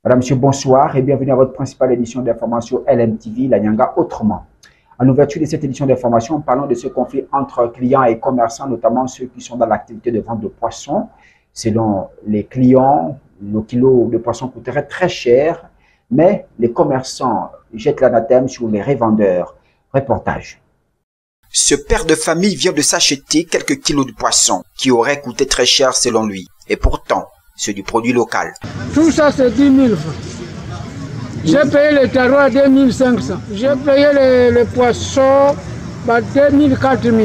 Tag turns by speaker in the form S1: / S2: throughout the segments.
S1: Madame, Monsieur, bonsoir et bienvenue à votre principale édition d'information LMTV, la Nyanga autrement. En ouverture de cette édition d'information, parlons de ce conflit entre clients et commerçants, notamment ceux qui sont dans l'activité de vente de poissons. Selon les clients, le kilo de poisson coûterait très cher, mais les commerçants jettent l'anathème sur les revendeurs. Reportage.
S2: Ce père de famille vient de s'acheter quelques kilos de poisson qui auraient coûté très cher selon lui. Et pourtant, c'est du produit local.
S3: Tout ça, c'est 10 000 francs. J'ai payé le tarot à 2 500. J'ai payé le poisson à 2 000, 4 000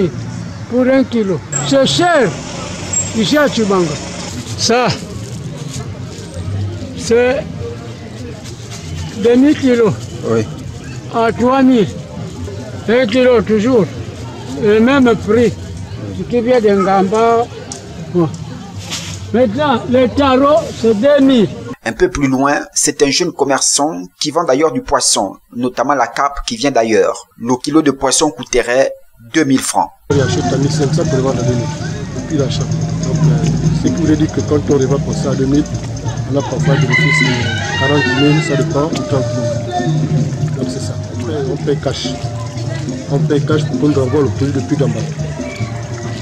S3: pour 1 kilo. C'est cher ici à Tchibanga. Ça, c'est 2 000 kilos.
S2: Oui.
S3: À 3 000. 1 kilo toujours. Le même prix. Ce qui vient de Ngamba. Bon. Maintenant, le tarot, c'est 2000.
S2: Un peu plus loin, c'est un jeune commerçant qui vend d'ailleurs du poisson, notamment la carpe qui vient d'ailleurs. Le kilo de poisson coûterait 2000 francs.
S4: On achète à 1500 pour le vendre à 2000. Depuis l'achat. Donc, ce qui voulait dire que quand on revend pour ça à 2000, on a parfois des bénéfices de 40 000, ça dépend, ou 30 000. Donc, c'est ça. Après, on paye cash. On paye cash pour qu'on renvoie le produit depuis d'en bas.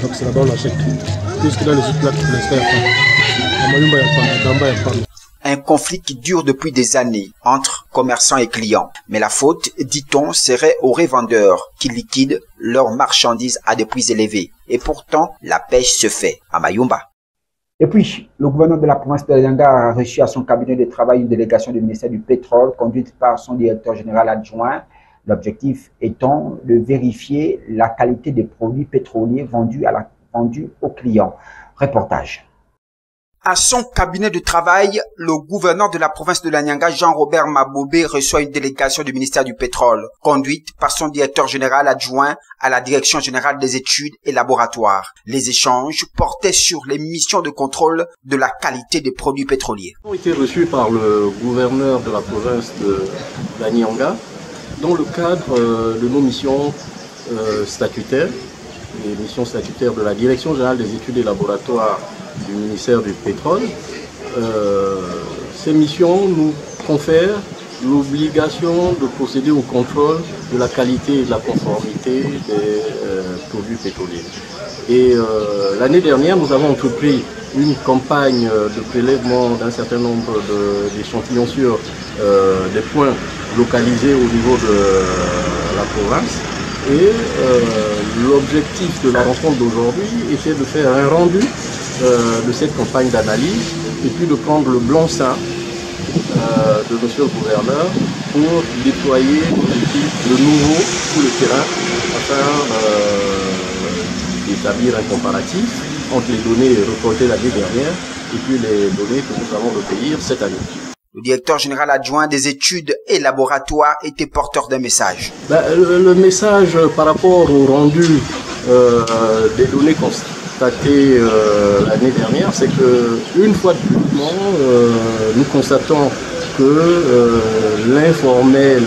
S4: Donc, c'est là-bas on achète. Puisque dans les autres plaques, pour l'instant, il n'y a pas. À Mayumba, il n'y a pas. D'en bas, il n'y a pas.
S2: Un conflit qui dure depuis des années entre commerçants et clients. Mais la faute, dit-on, serait aux revendeurs qui liquident leurs marchandises à des prix élevés. Et pourtant, la pêche se fait à Mayumba.
S1: Et puis, le gouverneur de la province de Nyanga a reçu à son cabinet de travail une délégation du ministère du Pétrole conduite par son directeur général adjoint. L'objectif étant de vérifier la qualité des produits pétroliers vendus aux clients. Reportage.
S2: À son cabinet de travail, le gouverneur de la province de la Nyanga, Jean-Robert Mabobé, reçoit une délégation du ministère du Pétrole, conduite par son directeur général adjoint à la Direction générale des études et laboratoires. Les échanges portaient sur les missions de contrôle de la qualité des produits pétroliers.
S5: Ils ont été reçus par le gouverneur de la province de la Nyanga dans le cadre de nos missions statutaires, les missions statutaires de la Direction générale des études et laboratoires du ministère du Pétrole. Ces missions nous confèrent l'obligation de procéder au contrôle de la qualité et de la conformité des produits pétroliers. Et l'année dernière, nous avons entrepris une campagne de prélèvement d'un certain nombre d'échantillons sur des points localisés au niveau de la province. Et l'objectif de la rencontre d'aujourd'hui était de faire un rendu de cette campagne d'analyse et puis de prendre le blanc-seing de monsieur le gouverneur pour déployer de nouveau sur le terrain afin d'établir un comparatif entre les données reportées l'année dernière et puis les données que nous allons recueillir cette année.
S2: Le directeur général adjoint des études et laboratoires était porteur d'un message.
S5: Le message par rapport au rendu des données constatées l'année dernière, c'est que une fois de plus, nous constatons que l'informel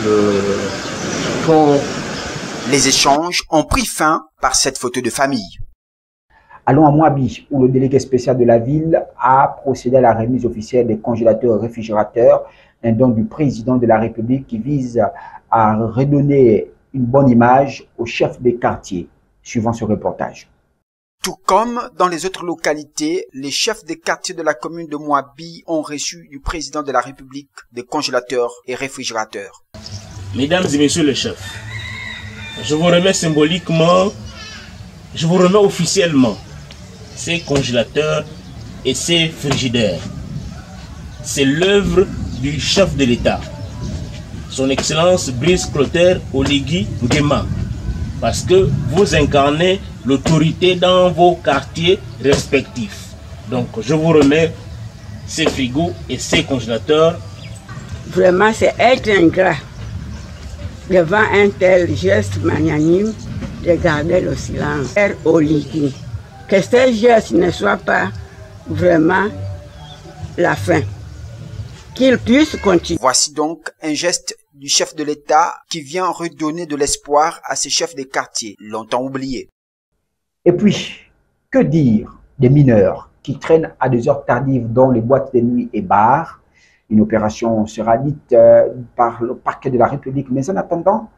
S2: Les échanges ont pris fin par cette photo de famille.
S1: Allons à Moabi, où le délégué spécial de la ville a procédé à la remise officielle des congélateurs et réfrigérateurs, un don du président de la République qui vise à redonner une bonne image aux chefs des quartiers, suivant ce reportage.
S2: Tout comme dans les autres localités, les chefs des quartiers de la commune de Moabi ont reçu du président de la République des congélateurs et réfrigérateurs.
S6: Mesdames et messieurs les chefs, je vous remets symboliquement, je vous remets officiellement ces congélateurs et ces frigidaires. C'est l'œuvre du chef de l'État, son Excellence Brice Clotaire Oligui Nguema, parce que vous incarnez l'autorité dans vos quartiers respectifs. Donc je vous remets ces frigos et ces congélateurs.
S7: Vraiment, c'est être ingrat devant un tel geste magnanime de garder le silence. Père Oligui, que ce geste ne soit pas vraiment la fin, qu'il puisse continuer.
S2: Voici donc un geste du chef de l'État qui vient redonner de l'espoir à ces chefs des quartiers, longtemps oubliés.
S1: Et puis, que dire des mineurs qui traînent à des heures tardives dans les boîtes de nuit et bars? Une opération sera dite par le parquet de la République. Mais en attendant,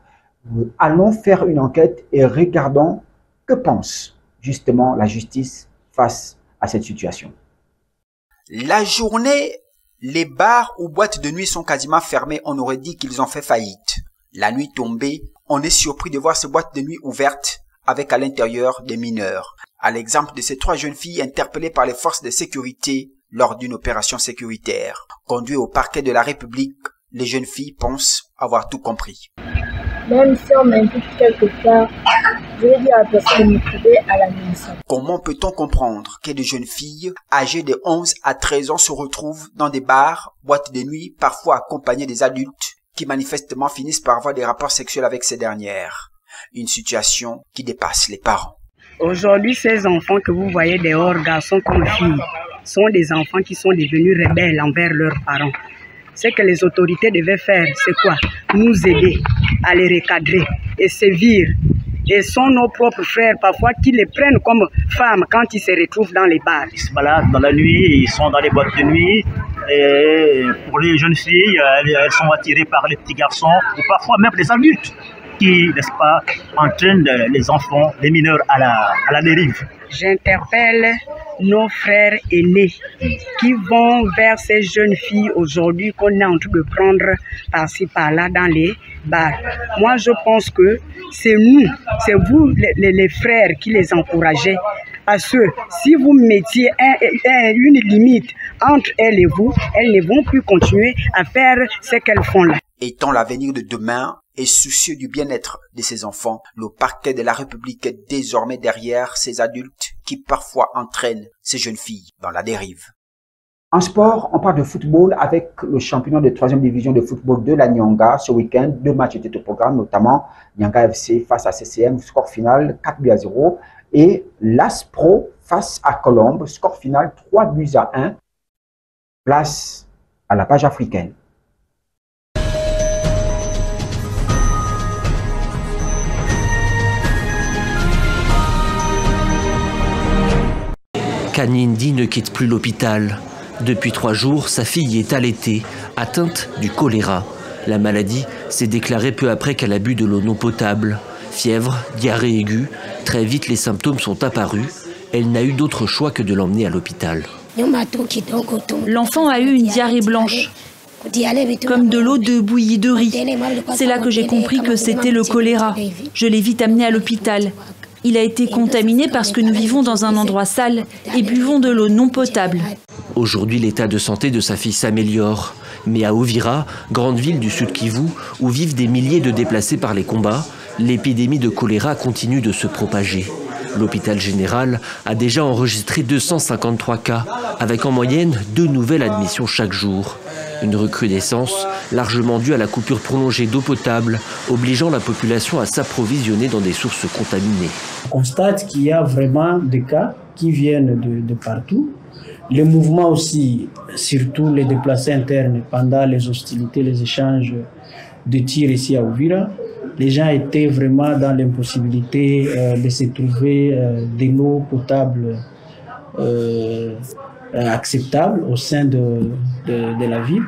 S1: allons faire une enquête et regardons que pense justement la justice face à cette situation.
S2: La journée, les bars ou boîtes de nuit sont quasiment fermés. On aurait dit qu'ils ont fait faillite. La nuit tombée, on est surpris de voir ces boîtes de nuit ouvertes avec à l'intérieur des mineurs. À l'exemple de ces 3 jeunes filles interpellées par les forces de sécurité lors d'une opération sécuritaire. Conduites au parquet de la République, les jeunes filles pensent avoir tout compris.
S8: Même si on m'invite quelque part, je vais dire à la personne de me trouver à la maison.
S2: Comment peut-on comprendre que de jeunes filles âgées de 11 à 13 ans se retrouvent dans des bars, boîtes de nuit, parfois accompagnées des adultes qui manifestement finissent par avoir des rapports sexuels avec ces dernières? Une situation qui dépasse les parents.
S9: Aujourd'hui, ces enfants que vous voyez dehors, garçons comme filles, sont des enfants qui sont devenus rebelles envers leurs parents. Ce que les autorités devaient faire, c'est quoi? Nous aider à les recadrer et sévir. Et sont nos propres frères parfois qui les prennent comme femmes quand ils se retrouvent dans les bars.
S10: Ils se baladent dans la nuit, ils sont dans les boîtes de nuit. Et pour les jeunes filles, elles sont attirées par les petits garçons ou parfois même les adultes qui, n'est-ce pas, entraînent les enfants, les mineurs à la dérive.
S9: J'interpelle nos frères aînés qui vont vers ces jeunes filles aujourd'hui qu'on est en train de prendre par-ci par-là dans les bars. Moi, je pense que c'est nous, c'est vous les frères qui les encouragez. Parce que si vous mettiez une limite entre elles et vous, elles ne vont plus continuer à faire ce qu'elles font là.
S2: Étant l'avenir de demain et soucieux du bien-être de ces enfants, le parquet de la République est désormais derrière ces adultes qui parfois entraînent ces jeunes filles dans la dérive.
S1: En sport, on parle de football avec le championnat de 3e division de football de la Nyanga. Ce week-end, 2 matchs étaient au programme, notamment Nyanga FC face à CCM, score final 4-0. Et l'Aspro face à Colombe, score final 3-1. Place à la page africaine.
S11: Kanindi ne quitte plus l'hôpital. Depuis 3 jours, sa fille est allaitée, atteinte du choléra. La maladie s'est déclarée peu après qu'elle a bu de l'eau non potable. Fièvre, diarrhée aiguë, très vite les symptômes sont apparus. Elle n'a eu d'autre choix que de l'emmener à l'hôpital.
S12: L'enfant a eu une diarrhée blanche, comme de l'eau de bouillie de riz. C'est là que j'ai compris que c'était le choléra. Je l'ai vite amené à l'hôpital. Il a été contaminé parce que nous vivons dans un endroit sale et buvons de l'eau non potable.
S11: Aujourd'hui, l'état de santé de sa fille s'améliore. Mais à Uvira, grande ville du Sud Kivu, où vivent des milliers de déplacés par les combats, l'épidémie de choléra continue de se propager. L'hôpital général a déjà enregistré 253 cas, avec en moyenne 2 nouvelles admissions chaque jour. Une recrudescence largement due à la coupure prolongée d'eau potable, obligeant la population à s'approvisionner dans des sources contaminées.
S13: On constate qu'il y a vraiment des cas qui viennent de partout. Les mouvements aussi, surtout les déplacés internes pendant les hostilités, les échanges de tirs ici à Uvira, les gens étaient vraiment dans l'impossibilité de se trouver de l'eau potable acceptable au sein de la ville.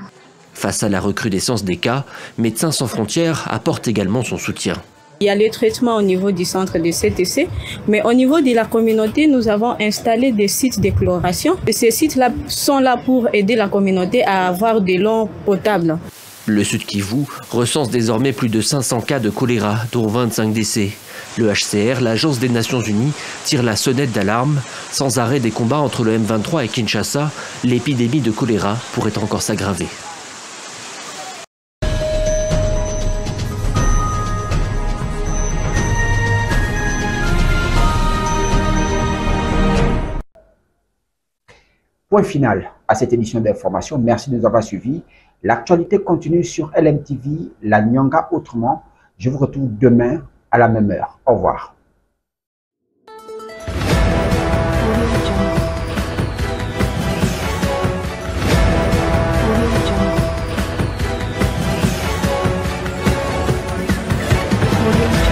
S11: Face à la recrudescence des cas, Médecins sans frontières apporte également son soutien.
S14: Il y a le traitement au niveau du centre de CTC, mais au niveau de la communauté, nous avons installé des sites d'échloration. Ces sites-là sont là pour aider la communauté à avoir de l'eau potable.
S11: Le Sud Kivu recense désormais plus de 500 cas de choléra, dont 25 décès. Le HCR, l'Agence des Nations Unies, tire la sonnette d'alarme. Sans arrêt des combats entre le M23 et Kinshasa, l'épidémie de choléra pourrait encore s'aggraver.
S1: Point final à cette édition d'information. Merci de nous avoir suivis. L'actualité continue sur LMTV, la Nyanga autrement. Je vous retrouve demain à la même heure. Au revoir.
S8: Audio